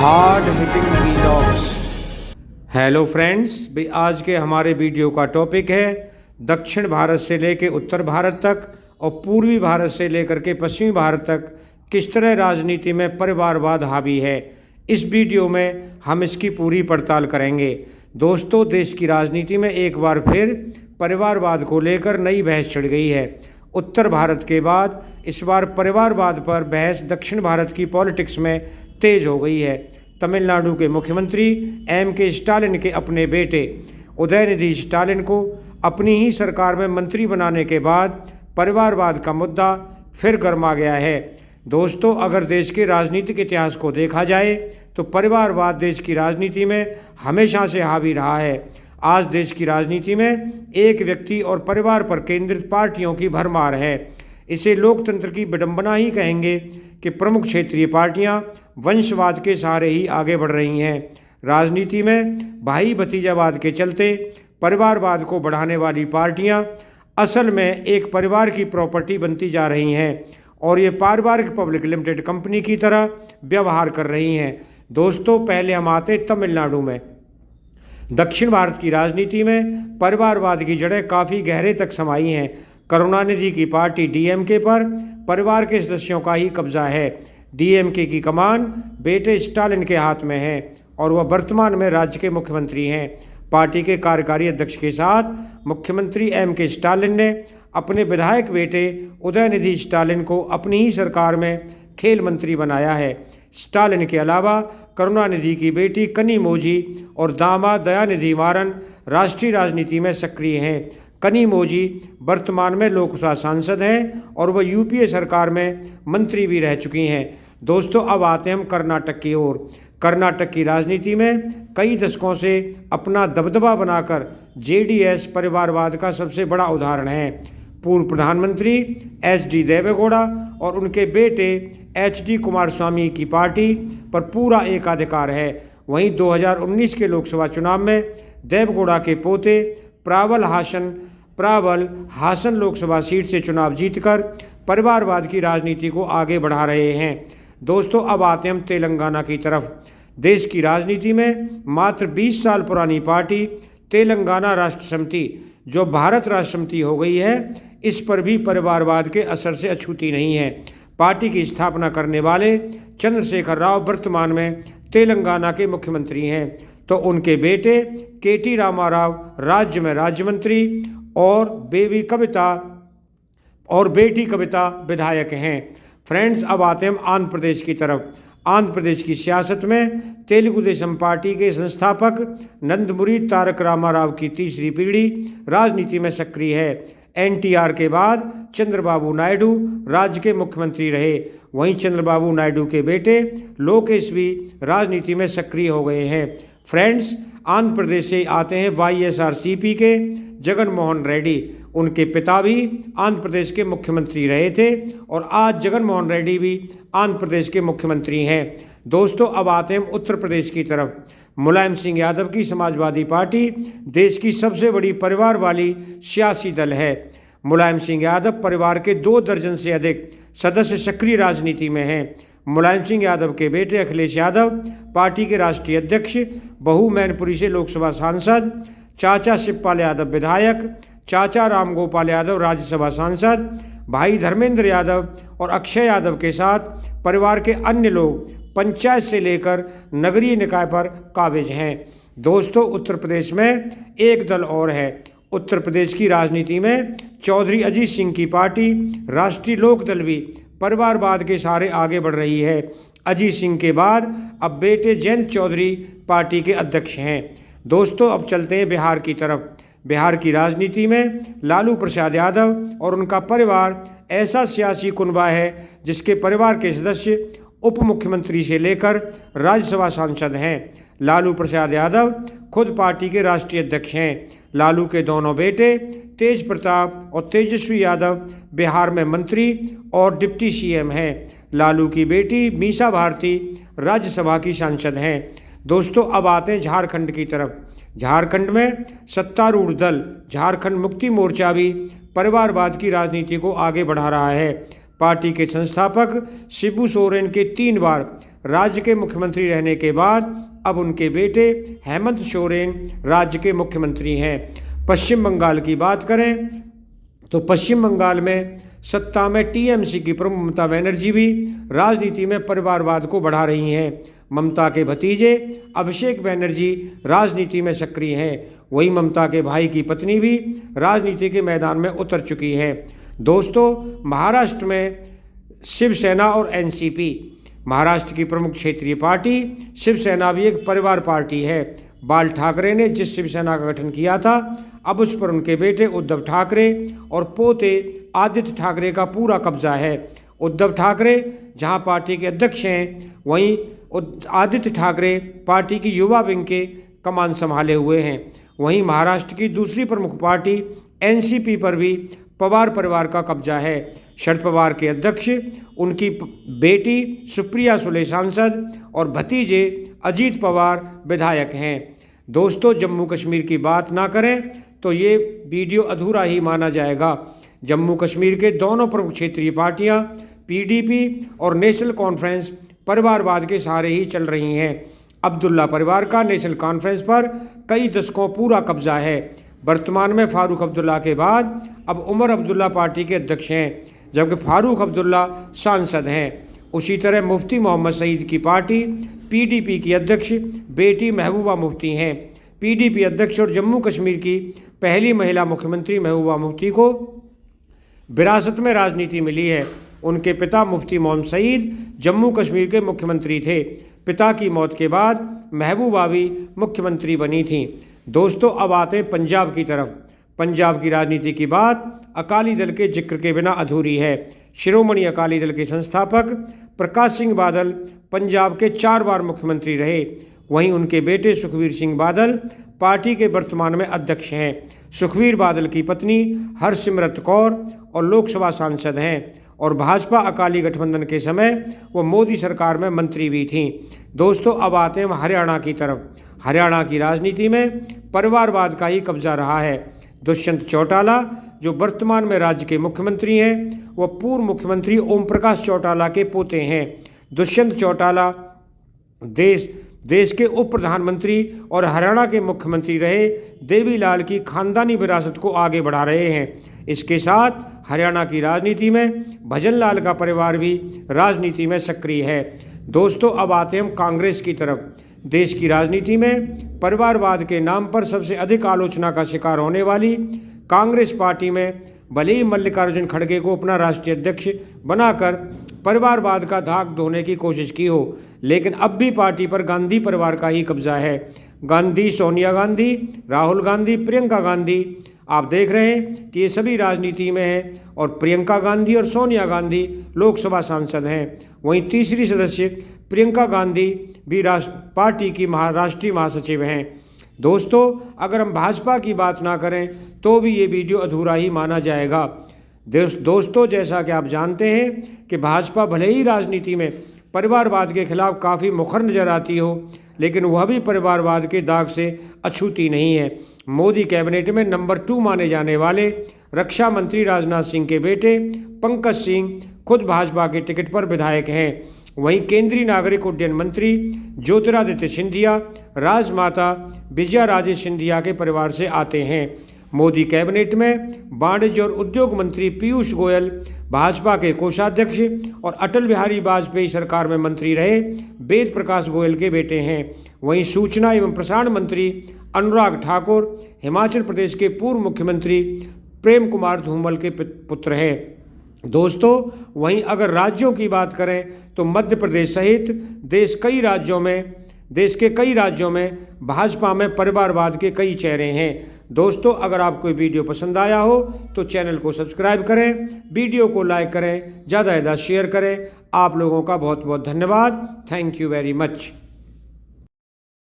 Hard hitting vlogs. Hello friends, भाई आज के हमारे वीडियो का टॉपिक है दक्षिण भारत से लेकर उत्तर भारत तक और पूर्वी भारत से लेकर के पश्चिमी भारत तक किस तरह राजनीति में परिवारवाद हावी है। इस वीडियो में हम इसकी पूरी पड़ताल करेंगे। दोस्तों, देश की राजनीति में एक बार फिर परिवारवाद को लेकर नई बहस छिड़ गई है। उत्तर भारत के बाद इस बार परिवारवाद पर बहस दक्षिण भारत की पॉलिटिक्स में तेज हो गई है। तमिलनाडु के मुख्यमंत्री M.K. स्टालिन के अपने बेटे उदयनिधि स्टालिन को अपनी ही सरकार में मंत्री बनाने के बाद परिवारवाद का मुद्दा फिर गर्मा गया है। दोस्तों, अगर देश के राजनीतिक इतिहास को देखा जाए तो परिवारवाद देश की राजनीति में हमेशा से हावी रहा है। आज देश की राजनीति में एक व्यक्ति और परिवार पर केंद्रित पार्टियों की भरमार है। इसे लोकतंत्र की विडंबना ही कहेंगे कि प्रमुख क्षेत्रीय पार्टियां वंशवाद के सहारे ही आगे बढ़ रही हैं। राजनीति में भाई भतीजावाद के चलते परिवारवाद को बढ़ाने वाली पार्टियां असल में एक परिवार की प्रॉपर्टी बनती जा रही हैं और ये पारिवारिक पब्लिक लिमिटेड कंपनी की तरह व्यवहार कर रही हैं। दोस्तों, पहले हम आते तमिलनाडु में। दक्षिण भारत की राजनीति में परिवारवाद की जड़ें काफ़ी गहरे तक समाई हैं। करुणानिधि की पार्टी DMK पर परिवार के सदस्यों का ही कब्जा है। DMK की कमान बेटे स्टालिन के हाथ में है और वह वर्तमान में राज्य के मुख्यमंत्री हैं। पार्टी के कार्यकारी अध्यक्ष के साथ मुख्यमंत्री M.K. स्टालिन ने अपने विधायक बेटे उदयनिधि स्टालिन को अपनी ही सरकार में खेल मंत्री बनाया है। स्टालिन के अलावा करुणानिधि की बेटी कनिमोझी और दामाद दयानिधि मारन राष्ट्रीय राजनीति में सक्रिय हैं। कनिमोझी वर्तमान में लोकसभा सांसद हैं और वह UPA सरकार में मंत्री भी रह चुकी हैं। दोस्तों, अब आते हैं हम कर्नाटक की ओर। कर्नाटक की राजनीति में कई दशकों से अपना दबदबा बनाकर JDS परिवारवाद का सबसे बड़ा उदाहरण है। पूर्व प्रधानमंत्री HD देवेगौड़ा और उनके बेटे HD कुमारस्वामी की पार्टी पर पूरा एकाधिकार है। वहीं 2019 के लोकसभा चुनाव में देवेगौड़ा के पोते प्रावल हासन लोकसभा सीट से चुनाव जीतकर परिवारवाद की राजनीति को आगे बढ़ा रहे हैं। दोस्तों, अब आते हैं हम तेलंगाना की तरफ। देश की राजनीति में मात्र 20 साल पुरानी पार्टी तेलंगाना राष्ट्र समिति, जो भारत राष्ट्र समिति हो गई है, इस पर भी परिवारवाद के असर से अछूती नहीं है। पार्टी की स्थापना करने वाले चंद्रशेखर राव वर्तमान में तेलंगाना के मुख्यमंत्री हैं, तो उनके बेटे KT रामाराव राज्य में राज्य मंत्री और बेटी कविता विधायक हैं। फ्रेंड्स, अब आते हैं हम आंध्र प्रदेश की तरफ। आंध्र प्रदेश की सियासत में तेलुगु देशम पार्टी के संस्थापक नंदमुरी तारक रामाराव की तीसरी पीढ़ी राजनीति में सक्रिय है। NTR के बाद चंद्रबाबू नायडू राज्य के मुख्यमंत्री रहे। वहीं चंद्रबाबू नायडू के बेटे लोकेश भी राजनीति में सक्रिय हो गए हैं। फ्रेंड्स, आंध्र प्रदेश से आते हैं YSRCP के जगन मोहन रेड्डी। उनके पिता भी आंध्र प्रदेश के मुख्यमंत्री रहे थे और आज जगन मोहन रेड्डी भी आंध्र प्रदेश के मुख्यमंत्री हैं। दोस्तों, अब आते हैं उत्तर प्रदेश की तरफ। मुलायम सिंह यादव की समाजवादी पार्टी देश की सबसे बड़ी परिवार वाली सियासी दल है। मुलायम सिंह यादव परिवार के 2 दर्जन से अधिक सदस्य सक्रिय राजनीति में हैं। मुलायम सिंह यादव के बेटे अखिलेश यादव पार्टी के राष्ट्रीय अध्यक्ष, बहू मैनपुरी से लोकसभा सांसद, चाचा शिवपाल यादव विधायक, चाचा रामगोपाल यादव राज्यसभा सांसद, भाई धर्मेंद्र यादव और अक्षय यादव के साथ परिवार के अन्य लोग पंचायत से लेकर नगरीय निकाय पर काबिज हैं। दोस्तों, उत्तर प्रदेश में एक दल और है। उत्तर प्रदेश की राजनीति में चौधरी अजीत सिंह की पार्टी राष्ट्रीय लोक दल भी परिवारवाद के सहारे आगे बढ़ रही है। अजीत सिंह के बाद अब बेटे जयंत चौधरी पार्टी के अध्यक्ष हैं। दोस्तों, अब चलते हैं बिहार की तरफ। बिहार की राजनीति में लालू प्रसाद यादव और उनका परिवार ऐसा सियासी कुनबा है जिसके परिवार के सदस्य उप मुख्यमंत्री से लेकर राज्यसभा सांसद हैं। लालू प्रसाद यादव खुद पार्टी के राष्ट्रीय अध्यक्ष हैं। लालू के दोनों बेटे तेज प्रताप और तेजस्वी यादव बिहार में मंत्री और डिप्टी CM हैं। लालू की बेटी मीसा भारती राज्यसभा की सांसद हैं। दोस्तों, अब आते हैं झारखंड की तरफ। झारखंड में सत्तारूढ़ दल झारखंड मुक्ति मोर्चा भी परिवारवाद की राजनीति को आगे बढ़ा रहा है। पार्टी के संस्थापक शिबू सोरेन के 3 बार राज्य के मुख्यमंत्री रहने के बाद अब उनके बेटे हेमंत सोरेन राज्य के मुख्यमंत्री हैं। पश्चिम बंगाल की बात करें तो पश्चिम बंगाल में सत्ता में टीएमसी की प्रमुख ममता बनर्जी भी राजनीति में परिवारवाद को बढ़ा रही हैं। ममता के भतीजे अभिषेक बनर्जी राजनीति में सक्रिय हैं। वहीं ममता के भाई की पत्नी भी राजनीति के मैदान में उतर चुकी है। दोस्तों, महाराष्ट्र में शिवसेना और एनसीपी, महाराष्ट्र की प्रमुख क्षेत्रीय पार्टी शिवसेना भी एक परिवार पार्टी है। बाल ठाकरे ने जिस शिवसेना का गठन किया था, अब उस पर उनके बेटे उद्धव ठाकरे और पोते आदित्य ठाकरे का पूरा कब्जा है। उद्धव ठाकरे जहां पार्टी के अध्यक्ष हैं, वहीं आदित्य ठाकरे पार्टी की युवा विंग के कमान संभाले हुए हैं। वहीं महाराष्ट्र की दूसरी प्रमुख पार्टी एनसीपी पर भी पवार परिवार का कब्जा है। शरद पवार के अध्यक्ष, उनकी बेटी सुप्रिया सुले सांसद और भतीजे अजीत पवार विधायक हैं। दोस्तों, जम्मू कश्मीर की बात ना करें तो ये वीडियो अधूरा ही माना जाएगा। जम्मू कश्मीर के दोनों प्रमुख क्षेत्रीय पार्टियां पीडीपी और नेशनल कॉन्फ्रेंस परिवारवाद के सहारे ही चल रही हैं। अब्दुल्ला परिवार का नेशनल कॉन्फ्रेंस पर कई दशकों पूरा कब्जा है। वर्तमान में फारूक अब्दुल्ला के बाद अब उमर अब्दुल्ला पार्टी के अध्यक्ष हैं, जबकि फारूक अब्दुल्ला सांसद हैं। उसी तरह मुफ्ती मोहम्मद सईद की पार्टी पीडीपी की अध्यक्ष बेटी महबूबा मुफ्ती हैं। पीडीपी अध्यक्ष और जम्मू कश्मीर की पहली महिला मुख्यमंत्री महबूबा मुफ्ती को विरासत में राजनीति मिली है। उनके पिता मुफ्ती मोहम्मद सईद जम्मू कश्मीर के मुख्यमंत्री थे। पिता की मौत के बाद महबूबा भी मुख्यमंत्री बनी थीं। दोस्तों, अब आते हैं पंजाब की तरफ। पंजाब की राजनीति की बात अकाली दल के जिक्र के बिना अधूरी है। शिरोमणि अकाली दल के संस्थापक प्रकाश सिंह बादल पंजाब के 4 बार मुख्यमंत्री रहे। वहीं उनके बेटे सुखबीर सिंह बादल पार्टी के वर्तमान में अध्यक्ष हैं। सुखबीर बादल की पत्नी हरसिमरत कौर और लोकसभा सांसद हैं और भाजपा अकाली गठबंधन के समय वो मोदी सरकार में मंत्री भी थीं। दोस्तों, अब आते हैं हरियाणा की तरफ। हरियाणा की राजनीति में परिवारवाद का ही कब्जा रहा है। दुष्यंत चौटाला जो वर्तमान में राज्य के मुख्यमंत्री हैं, वो पूर्व मुख्यमंत्री ओम प्रकाश चौटाला के पोते हैं। दुष्यंत चौटाला देश के उप प्रधानमंत्री और हरियाणा के मुख्यमंत्री रहे देवीलाल की खानदानी विरासत को आगे बढ़ा रहे हैं। इसके साथ हरियाणा की राजनीति में भजन लाल का परिवार भी राजनीति में सक्रिय है। दोस्तों, अब आते हैं हम कांग्रेस की तरफ। देश की राजनीति में परिवारवाद के नाम पर सबसे अधिक आलोचना का शिकार होने वाली कांग्रेस पार्टी में भले ही मल्लिकार्जुन खड़गे को अपना राष्ट्रीय अध्यक्ष बनाकर परिवारवाद का दाग धोने की कोशिश की हो, लेकिन अब भी पार्टी पर गांधी परिवार का ही कब्जा है। गांधी, सोनिया गांधी, राहुल गांधी, प्रियंका गांधी, आप देख रहे हैं कि ये सभी राजनीति में हैं और प्रियंका गांधी और सोनिया गांधी लोकसभा सांसद हैं। वहीं तीसरी सदस्य प्रियंका गांधी भी पार्टी की राष्ट्रीय महासचिव हैं। दोस्तों, अगर हम भाजपा की बात ना करें तो भी ये वीडियो अधूरा ही माना जाएगा। दोस्तों, जैसा कि आप जानते हैं कि भाजपा भले ही राजनीति में परिवारवाद के खिलाफ काफ़ी मुखर नजर आती हो, लेकिन वह भी परिवारवाद के दाग से अछूती नहीं है। मोदी कैबिनेट में नंबर 2 माने जाने वाले रक्षा मंत्री राजनाथ सिंह के बेटे पंकज सिंह खुद भाजपा के टिकट पर विधायक हैं। वहीं केंद्रीय नागरिक उड्डयन मंत्री ज्योतिरादित्य सिंधिया राजमाता विजया राजे सिंधिया के परिवार से आते हैं। मोदी कैबिनेट में वाणिज्य और उद्योग मंत्री पीयूष गोयल भाजपा के कोषाध्यक्ष और अटल बिहारी वाजपेयी सरकार में मंत्री रहे वेद प्रकाश गोयल के बेटे हैं। वहीं सूचना एवं प्रसारण मंत्री अनुराग ठाकुर हिमाचल प्रदेश के पूर्व मुख्यमंत्री प्रेम कुमार धूमल के पुत्र हैं। दोस्तों, वहीं अगर राज्यों की बात करें तो मध्य प्रदेश सहित देश के कई राज्यों में भाजपा में परिवारवाद के कई चेहरे हैं। दोस्तों, अगर आपको वीडियो पसंद आया हो तो चैनल को सब्सक्राइब करें, वीडियो को लाइक करें, ज़्यादा से ज़्यादा शेयर करें। आप लोगों का बहुत बहुत धन्यवाद। Thank you very much.